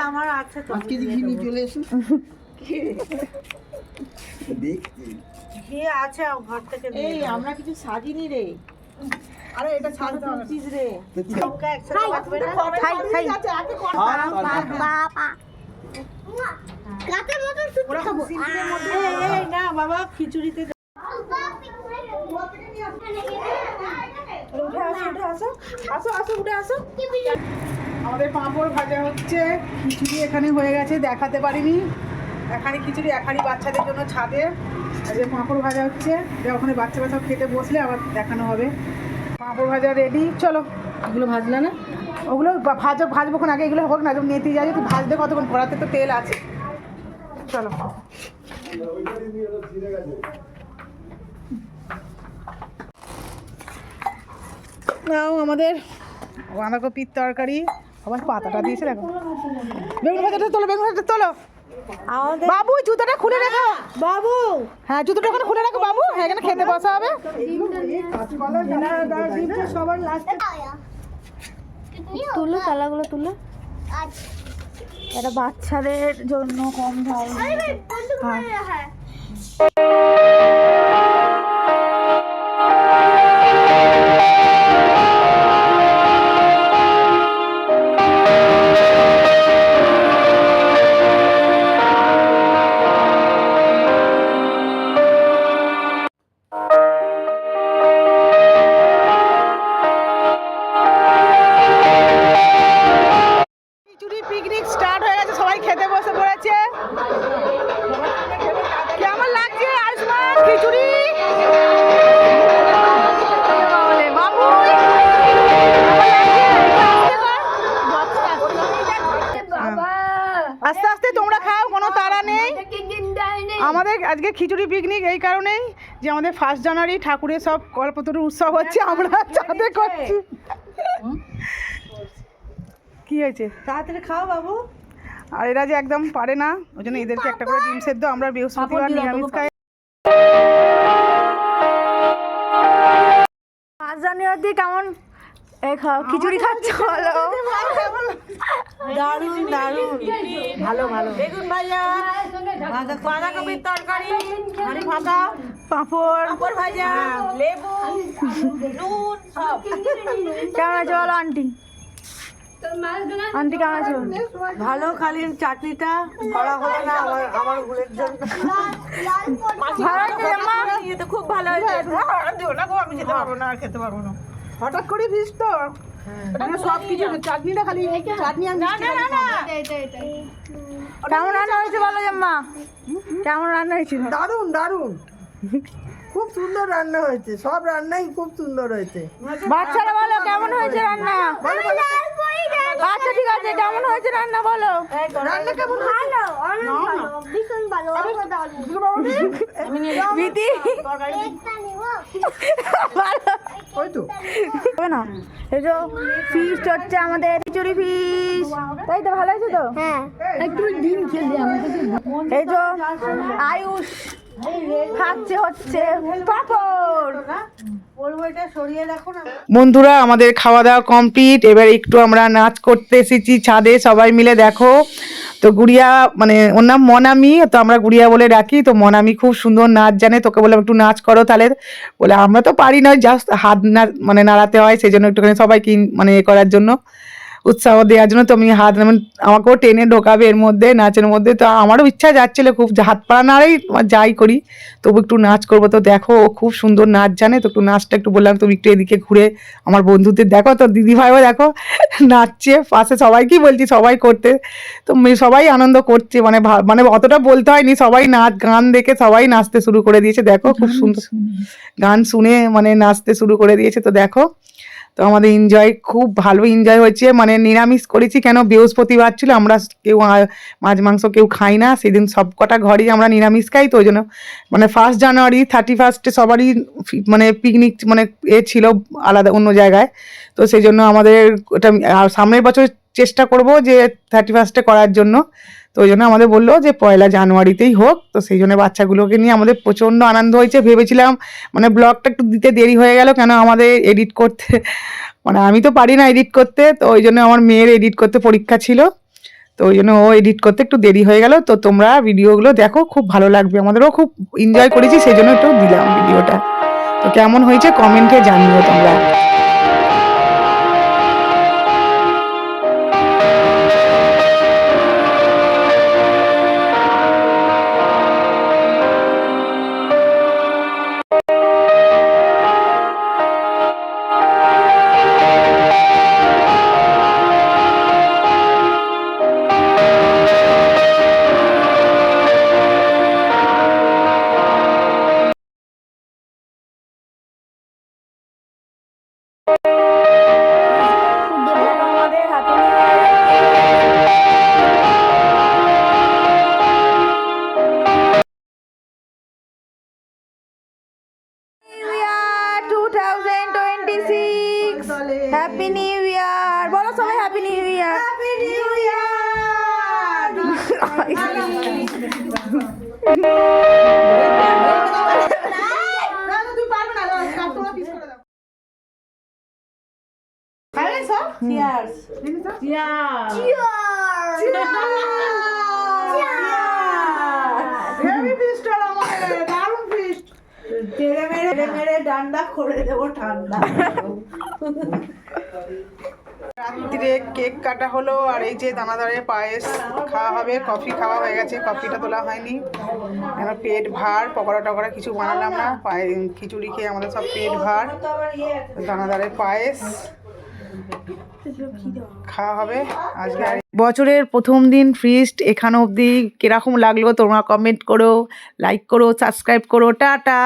আমার আছে তো আজকে ঘি নিয়ে চলে এসো ঘি আছে ঘর থেকে এই আমরা কিছু সাজিনি রে আরে এটা ছাড়তে হবে রে ওকে একসাথে বাঁচবে না খাই আছে আগে কর বাবা কাতে মতো ওরা সিম্পলের মধ্যে এই না বাবা খিচুড়িতে আমাদের পাঁপড় ভাজা হচ্ছে খিচুড়ি এখানে হয়ে গেছে দেখাতে পারিনি এখানে খিচুড়ি এখানে বাচ্চাদের জন্য ছাদে যে পাঁপড় ভাজা হচ্ছে ওখানে বাচ্চা বাচ্চা খেতে বসলে আবার দেখানো হবে পাঁপড় ভাজা রেডি চলো এগুলো ভাজলে না ওগুলো ভাজবো কোন আগে এগুলো হোক না যখন নেতি যায় তুই ভাজতে কতক্ষণ কড়াতে তো তেল আছে চলো নাও আমাদের বাঁধাকপির তরকারি আবার পাতাটা দিয়েছে দেখো বেগুন ভাজাটা তোলো বেগুন ভাজাটা তোলো বাবু জুতোটা খুলে রাখো বাবু হ্যাঁ জুতোটা ওখানে খুলে রাখো বাবু হ্যাঁ এখানে খেতে বসা হবে সবার লাস্টে তুলো চালাগুলো তুলো এটা বাচ্চাদের জন্য কম ঝাল হ্যাঁ পিকনিক স্টার্ট হয়ে গেছে সবাই খেতে বসে পড়েছে কেমন লাগছে আয়ুষ্মান খিচুড়ি আস্তে আস্তে তোমরা খাও কোনো তাড়া নেই আমাদের আজকে খিচুড়ি পিকনিক এই কারণেই যে আমাদের 1 জানুয়ারি ঠাকুরের সব কল্পতরু উৎসব হচ্ছে আমরা চাঁদে করছি কি হয়েছে তাড়াতাড়ি খাও বাবু আর এরা যে একদম পারে না ওই জন্য এদেরকে একটা করে ডিম সেদ্ধ আমরা বৃহস্পতিবার নিরামিষ খাই 5 জানুয়ারি কেমন খিচুড়ি খাচ্ছ বলো দারুণ দারুণ ভালো ভালো বেগুন ভাজা বাঁধাকপির তরকারি আলু ভাজা পাঁপড় ভাজা লেবু নুন সব কেমন আছে বলো আন্টি আন্টি কেমন আছো ভালো খালি চাটনিটা করা হলো না আমার ভুলের জন্য খুব ভালো হয়েছে আমি যেতে পারবো না আর খেতে পারবো না হঠাৎ করে ভিজ তো সব কিছু চাটনিটা খালি চাটনি আমি কেমন রান্না হয়েছে বলো জাম্মা কেমন রান্না হয়েছিল দারুণ দারুণ খুব সুন্দর রান্না হয়েছে সব রান্নাই খুব সুন্দর হয়েছে বাচ্চারা বলো কেমন হয়েছে রান্না আচ্ছা ঠিক আছে কেমন হয়েছে রান্না বলো রান্না কেমন ভালো ভীষণ ভালো বিধি ওই তো না এই যে ফিস্ট হচ্ছে আমাদের খিচুড়ি ফিশ তাই তো ভালো হয়েছে তো হ্যাঁ একটু ডিম খেলে এই যে আয়ুষ খাচ্ছে হচ্ছে পাপড় বন্ধুরা আমাদের খাওয়া দাওয়া কমপ্লিট এবার একটু আমরা নাচ করতে এসেছি ছাদে সবাই মিলে দেখো তো গুড়িয়া মানে ওর নাম মনামি তো আমরা গুড়িয়া বলে ডাকি তো মনামি খুব সুন্দর নাচ জানে তোকে বললাম একটু নাচ করো তাহলে বলে আমরা তো পারি না জাস্ট হাত মানে নাড়াতে হয় সেই জন্য একটুখানি সবাইকে মানে এ করার জন্য উৎসাহ দেওয়ার জন্য তো আমি হাত আমাকেও টেনে ঢোকাবে এর মধ্যে নাচের মধ্যে তো আমারও ইচ্ছা যাচ্ছিলো খুব হাত পা নাড়াই যাই করি তবু একটু নাচ করবো তো দেখো ও খুব সুন্দর নাচ জানে তো একটু নাচটা একটু বললাম তুমি একটু এদিকে ঘুরে আমার বন্ধুদের দেখো তো দিদিভাইও দেখো নাচছে পাশে সবাইকেই বলছি সবাই করতে তো সবাই আনন্দ করছে মানে মানে অতটা বলতে হয়নি সবাই নাচ গান দেখে সবাই নাচতে শুরু করে দিয়েছে দেখো খুব সুন্দর গান শুনে মানে নাচতে শুরু করে দিয়েছে তো দেখো তো আমাদের এনজয় খুব ভালো এনজয় হয়েছে মানে নিরামিষ করেছি কেন বৃহস্পতিবার ছিল আমরা কেউ মাছ মাংস কেউ খাই না সেদিন সব কটা ঘরেই আমরা নিরামিষ খাই তো ওই জন্য মানে 1 জানুয়ারি 31 সবারই মানে পিকনিক মানে এ ছিল আলাদা অন্য জায়গায় তো সেই জন্য আমাদের ওটা সামনের বছর চেষ্টা করব যে 31 করার জন্য তো ওই জন্য আমাদের বললো যে 1 জানুয়ারিতেই হোক তো সেই জন্য বাচ্চাগুলোকে নিয়ে আমাদের প্রচণ্ড আনন্দ হয়েছে ভেবেছিলাম মানে ব্লগটা একটু দিতে দেরি হয়ে গেল কেন আমাদের এডিট করতে মানে আমি তো পারি না এডিট করতে, তো ওই জন্য আমার মেয়ের এডিট করতে পরীক্ষা ছিল, তো ওই জন্য ও এডিট করতে একটু দেরি হয়ে গেল। তো তোমরা ভিডিওগুলো দেখো, খুব ভালো লাগবে, আমাদেরও খুব এনজয় করেছি, সেই জন্য একটু দিলাম ভিডিওটা। তো কেমন হয়েছে কমেন্টে জানিও তোমরা। আমাদের happy New Year 2026 happy new year, বলো সবাই happy new year. Happy new রাত্রিরে কেক কাটা হলো, আর এই যে দানাদারের পায়েস খাওয়া হবে, কফি খাওয়া হয়ে গেছে, কফিটা তোলা হয়নি, এখন পেট ভার, পকোড়া টকোড়া কিছু বানালাম না, খিচুড়ি খেয়ে আমাদের সব পেট ভার। দানাদারের পায়েস খাওয়া হবে আজকে। বছরের প্রথম দিন ফিস্ট এখানে অবধি কিরকম লাগলো তোমরা কমেন্ট করো, লাইক করো, সাবস্ক্রাইব করো, টাটা।